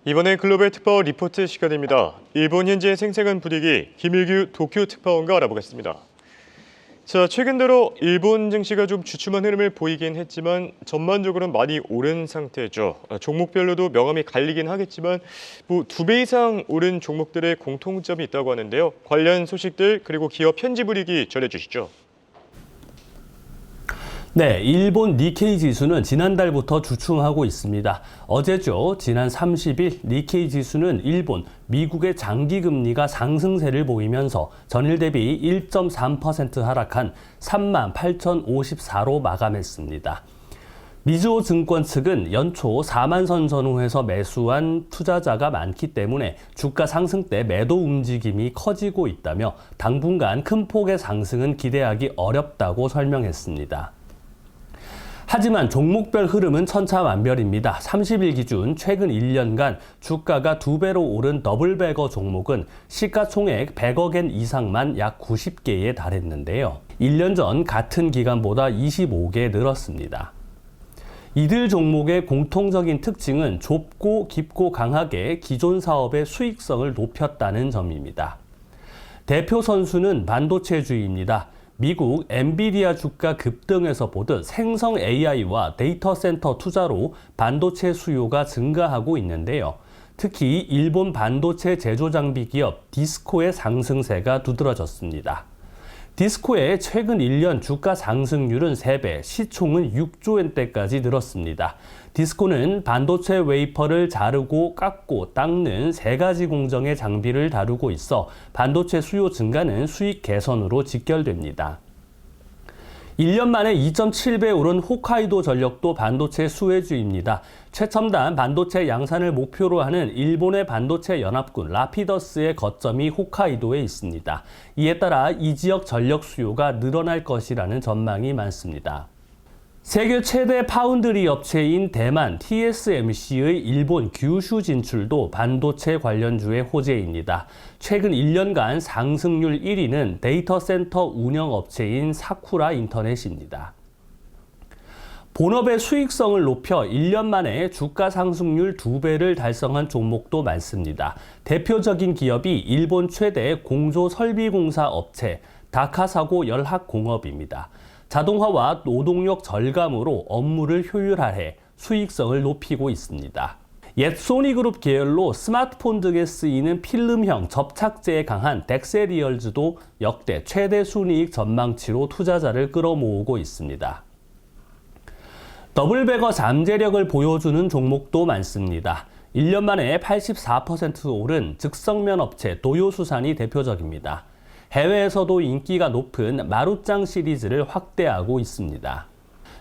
이번에 글로벌 특파원 리포트 시간입니다. 일본 현지의 생생한 분위기, 김일규 도쿄 특파원과 알아보겠습니다. 자, 최근 들어 일본 증시가 좀 주춤한 흐름을 보이긴 했지만 전반적으로는 많이 오른 상태죠. 종목별로도 명암이 갈리긴 하겠지만 2배 이상 오른 종목들의 공통점이 있다고 하는데요. 관련 소식들 그리고 기업 현지 분위기 전해주시죠. 네, 일본 니케이 지수는 지난달부터 주춤하고 있습니다. 어제죠. 지난 30일 니케이 지수는 일본, 미국의 장기 금리가 상승세를 보이면서 전일 대비 1.3% 하락한 38,054로 마감했습니다. 미즈호 증권 측은 연초 4만 선 전후에서 매수한 투자자가 많기 때문에 주가 상승 때 매도 움직임이 커지고 있다며 당분간 큰 폭의 상승은 기대하기 어렵다고 설명했습니다. 하지만 종목별 흐름은 천차만별입니다. 30일 기준 최근 1년간 주가가 2배로 오른 더블베거 종목은 시가총액 100억엔 이상만 약 90개에 달했는데요. 1년 전 같은 기간보다 25개 늘었습니다. 이들 종목의 공통적인 특징은 좁고 깊고 강하게 기존 사업의 수익성을 높였다는 점입니다. 대표 선수는 반도체주입니다. 미국 엔비디아 주가 급등에서 보듯 생성 AI와 데이터 센터 투자로 반도체 수요가 증가하고 있는데요. 특히 일본 반도체 제조 장비 기업 디스코의 상승세가 두드러졌습니다. 디스코의 최근 1년 주가 상승률은 3배, 시총은 6조 엔대까지 늘었습니다. 디스코는 반도체 웨이퍼를 자르고 깎고 닦는 3가지 공정의 장비를 다루고 있어 반도체 수요 증가는 수익 개선으로 직결됩니다. 1년 만에 2.7배 오른 홋카이도 전력도 반도체 수혜주입니다. 최첨단 반도체 양산을 목표로 하는 일본의 반도체 연합군 라피더스의 거점이 홋카이도에 있습니다. 이에 따라 이 지역 전력 수요가 늘어날 것이라는 전망이 많습니다. 세계 최대 파운드리 업체인 대만 TSMC의 일본 규슈 진출도 반도체 관련주의 호재입니다. 최근 1년간 상승률 1위는 데이터 센터 운영 업체인 사쿠라 인터넷입니다. 본업의 수익성을 높여 1년 만에 주가 상승률 2배를 달성한 종목도 많습니다. 대표적인 기업이 일본 최대 공조 설비공사 업체 다카사고 연합공업입니다. 자동화와 노동력 절감으로 업무를 효율화해 수익성을 높이고 있습니다. 옛 소니그룹 계열로 스마트폰 등에 쓰이는 필름형 접착제에 강한 덱세리얼즈도 역대 최대 순이익 전망치로 투자자를 끌어모으고 있습니다. 더블베거 잠재력을 보여주는 종목도 많습니다. 1년 만에 84% 오른 즉석면 업체 도요수산이 대표적입니다. 해외에서도 인기가 높은 마루짱 시리즈를 확대하고 있습니다.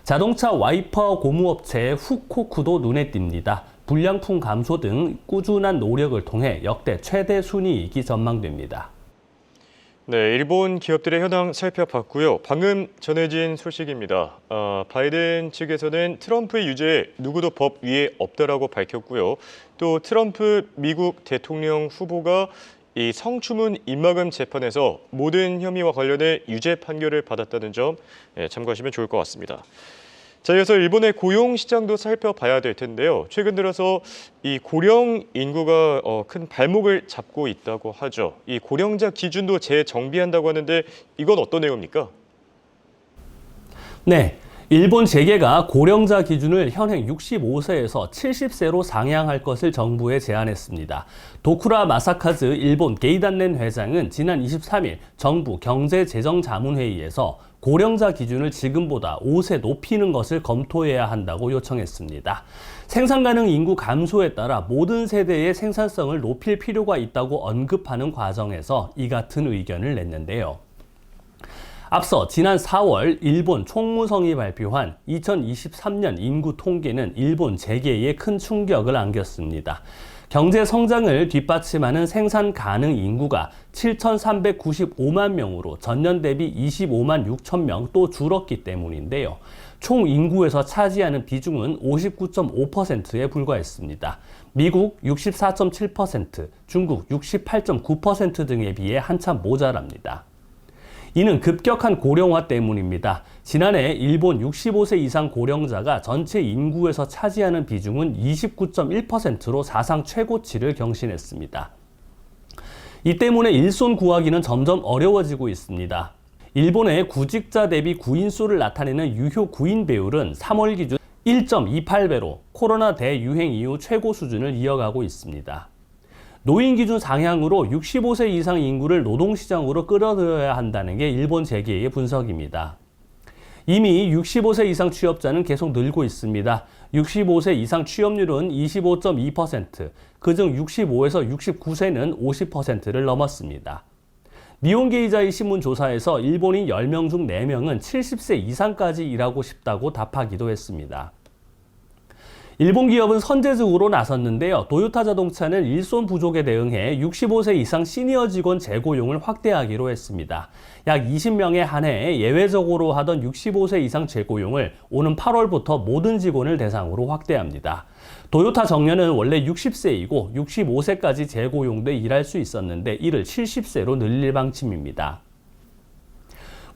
자동차 와이퍼 고무업체 후코쿠도 눈에 띕니다. 불량품 감소 등 꾸준한 노력을 통해 역대 최대 순이익이 전망됩니다. 네, 일본 기업들의 현황 살펴봤고요. 방금 전해진 소식입니다. 바이든 측에서는 트럼프의 유죄 누구도 법 위에 없다라고 밝혔고요. 또 트럼프 미국 대통령 후보가 이 성추문 입막음 재판에서 모든 혐의와 관련해 유죄 판결을 받았다는 점 참고하시면 좋을 것 같습니다. 자, 이어서 일본의 고용 시장도 살펴봐야 될 텐데요. 최근 들어서 이 고령 인구가 큰 발목을 잡고 있다고 하죠. 이 고령자 기준도 재정비한다고 하는데 이건 어떤 내용입니까? 네. 일본 재계가 고령자 기준을 현행 65세에서 70세로 상향할 것을 정부에 제안했습니다. 도쿠라 마사카즈 일본 게이단넨 회장은 지난 23일 정부 경제재정자문회의에서 고령자 기준을 지금보다 5세 높이는 것을 검토해야 한다고 요청했습니다. 생산 가능 인구 감소에 따라 모든 세대의 생산성을 높일 필요가 있다고 언급하는 과정에서 이 같은 의견을 냈는데요. 앞서 지난 4월 일본 총무성이 발표한 2023년 인구 통계는 일본 재계에 큰 충격을 안겼습니다. 경제 성장을 뒷받침하는 생산 가능 인구가 7,395만 명으로 전년 대비 25만 6천 명 또 줄었기 때문인데요. 총 인구에서 차지하는 비중은 59.5%에 불과했습니다. 미국 64.7%, 중국 68.9% 등에 비해 한참 모자랍니다. 이는 급격한 고령화 때문입니다. 지난해 일본 65세 이상 고령자가 전체 인구에서 차지하는 비중은 29.1%로 사상 최고치를 경신했습니다. 이 때문에 일손 구하기는 점점 어려워지고 있습니다. 일본의 구직자 대비 구인수를 나타내는 유효 구인 배율은 3월 기준 1.28배로 코로나 대유행 이후 최고 수준을 이어가고 있습니다. 노인 기준 상향으로 65세 이상 인구를 노동시장으로 끌어들여야 한다는 게 일본 재계의 분석입니다. 이미 65세 이상 취업자는 계속 늘고 있습니다. 65세 이상 취업률은 25.2%, 그중 65에서 69세는 50%를 넘었습니다. 니혼게이자이 신문 조사에서 일본인 10명 중 4명은 70세 이상까지 일하고 싶다고 답하기도 했습니다. 일본 기업은 선제적으로 나섰는데요. 도요타 자동차는 일손 부족에 대응해 65세 이상 시니어 직원 재고용을 확대하기로 했습니다. 약 20명에 한해 예외적으로 하던 65세 이상 재고용을 오는 8월부터 모든 직원을 대상으로 확대합니다. 도요타 정년은 원래 60세이고 65세까지 재고용돼 일할 수 있었는데 이를 70세로 늘릴 방침입니다.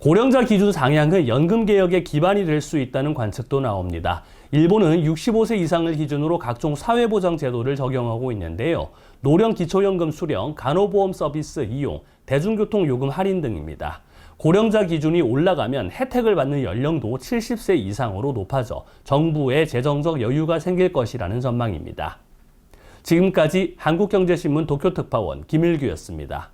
고령자 기준 상향은 연금 개혁의 기반이 될 수 있다는 관측도 나옵니다. 일본은 65세 이상을 기준으로 각종 사회보장 제도를 적용하고 있는데요. 노령 기초연금 수령, 간호보험 서비스 이용, 대중교통 요금 할인 등입니다. 고령자 기준이 올라가면 혜택을 받는 연령도 70세 이상으로 높아져 정부의 재정적 여유가 생길 것이라는 전망입니다. 지금까지 한국경제신문 도쿄특파원 김일규였습니다.